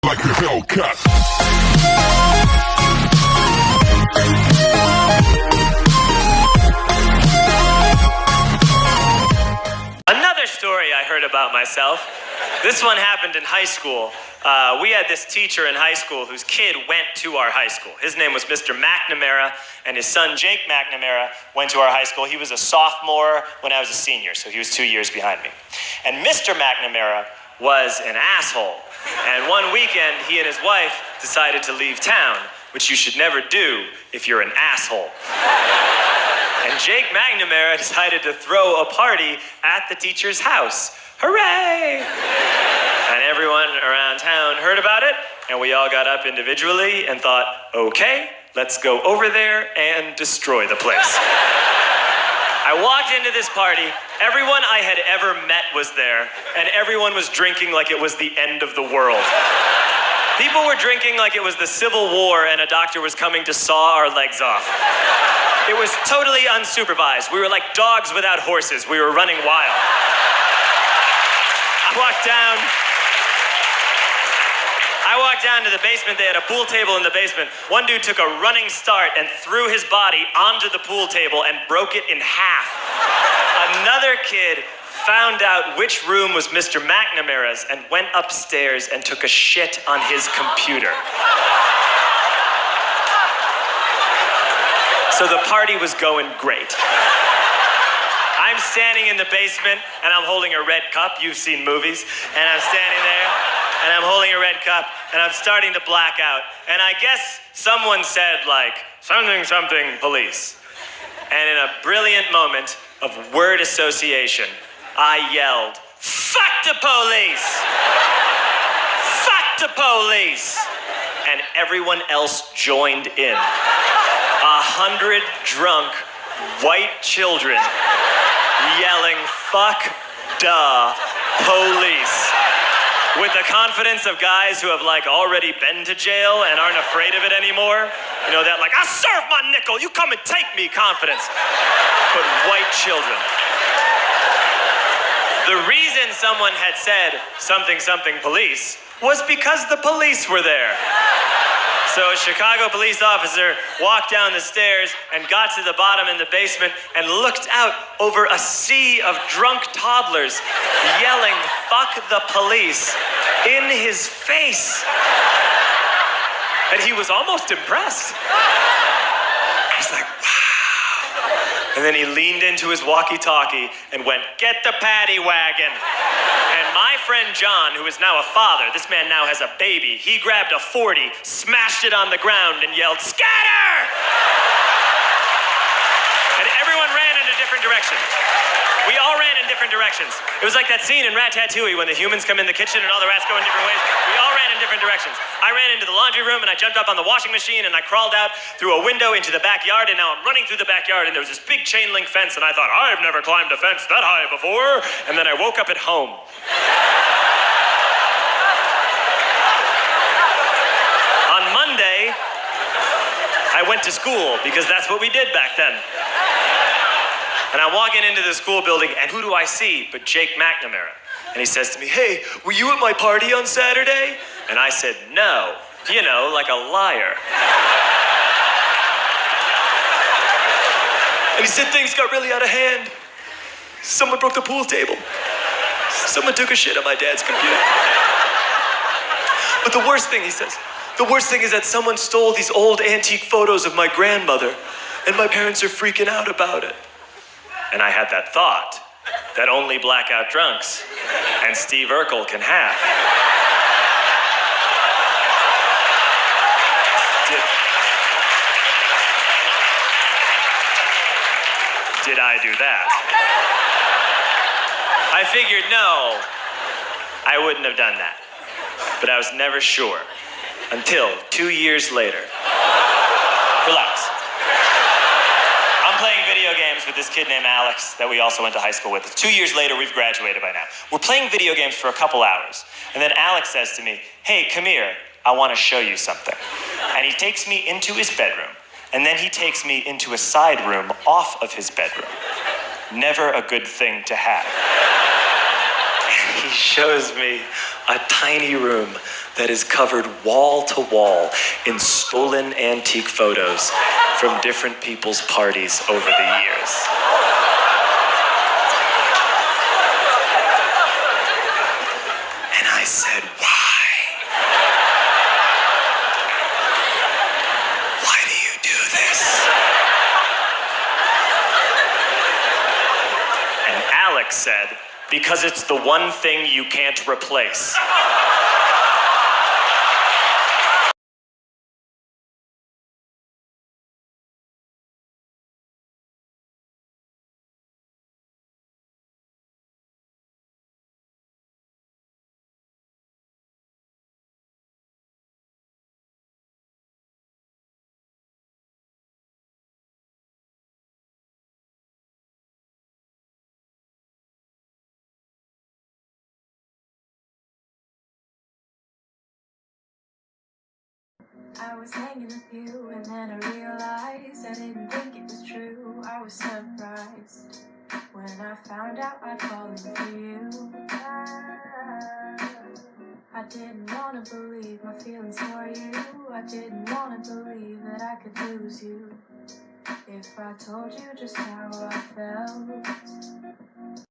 like a Hellcat. Another story I heard about myself. This one happened in high school. We had this teacher in high school whose kid went to our high school. His name was Mr. McNamara, and his son Jake McNamara went to our high school. He was a sophomore when I was a senior, so he was 2 years behind me. And Mr. McNamara was an asshole. And one weekend, he and his wife decided to leave town, which you should never do if you're an asshole. And Jake McNamara decided to throw a party at the teacher's house. Hooray! And everyone around town heard about it, and we all got up individually and thought, okay, let's go over there and destroy the place. I walked into this party, everyone I had ever met was there, and everyone was drinking like it was the end of the world. People were drinking like it was the Civil War and a doctor was coming to saw our legs off. It was totally unsupervised. We were like dogs without horses. We were running wild. I walked down to the basement. They had a pool table in the basement. One dude took a running start and threw his body onto the pool table and broke it in half. Another kid found out which room was Mr. McNamara's and went upstairs and took a shit on his computer. So the party was going great. I'm standing in the basement and I'm holding a red cup. You've seen movies. And I'm standing there and I'm holding a red cup and I'm starting to black out. And I guess someone said like, something police. And in a brilliant moment of word association, I yelled, fuck the police! Fuck the police! And everyone else joined in. 100 drunk white children yelling, fuck the police. With the confidence of guys who have like already been to jail and aren't afraid of it anymore. You know, that like, I serve my nickel, you come and take me confidence. But white children. The reason someone had said something police was because the police were there. So a Chicago police officer walked down the stairs and got to the bottom in the basement and looked out over a sea of drunk toddlers yelling, fuck the police, in his face. And he was almost impressed. He was like, wow. And then he leaned into his walkie-talkie and went, get the paddy wagon. And my friend John, who is now a father, this man now has a baby, he grabbed a 40, smashed it on the ground and yelled, scatter! And everyone ran in a different direction. We all ran in different directions. It was like that scene in Ratatouille when the humans come in the kitchen and all the rats go in different ways. We all ran in different directions. I ran into the laundry room and I jumped up on the washing machine and I crawled out through a window into the backyard, and now I'm running through the backyard and there was this big chain link fence and I thought, I've never climbed a fence that high before. And then I woke up at home. On Monday, I went to school because that's what we did back then. And I'm walking into the school building, and who do I see but Jake McNamara? And he says to me, hey, were you at my party on Saturday? And I said, no, you know, like a liar. And he said, things got really out of hand. Someone broke the pool table. Someone took a shit on my dad's computer. But the worst thing, he says, the worst thing is that someone stole these old antique photos of my grandmother, and my parents are freaking out about it. And I had that thought that only blackout drunks and Steve Urkel can have. Did I do that? I figured, no, I wouldn't have done that. But I was never sure until 2 years later. Relax. I'm playing video games with this kid named Alex that we also went to high school with. 2 years later, we've graduated by now. We're playing video games for a couple hours. And then Alex says to me, hey, come here, I want to show you something. And he takes me into his bedroom. And then he takes me into a side room off of his bedroom. Never a good thing to have. He shows me A tiny room that is covered wall to wall in stolen antique photos from different people's parties over the years. And I said, why? Why do you do this? And Alex said, because it's the one thing you can't replace. I was hanging with you, and then I realized I didn't think it was true. I was surprised when I found out I'd fallen for you. I didn't want to believe my feelings for you. I didn't want to believe that I could lose you if I told you just how I felt.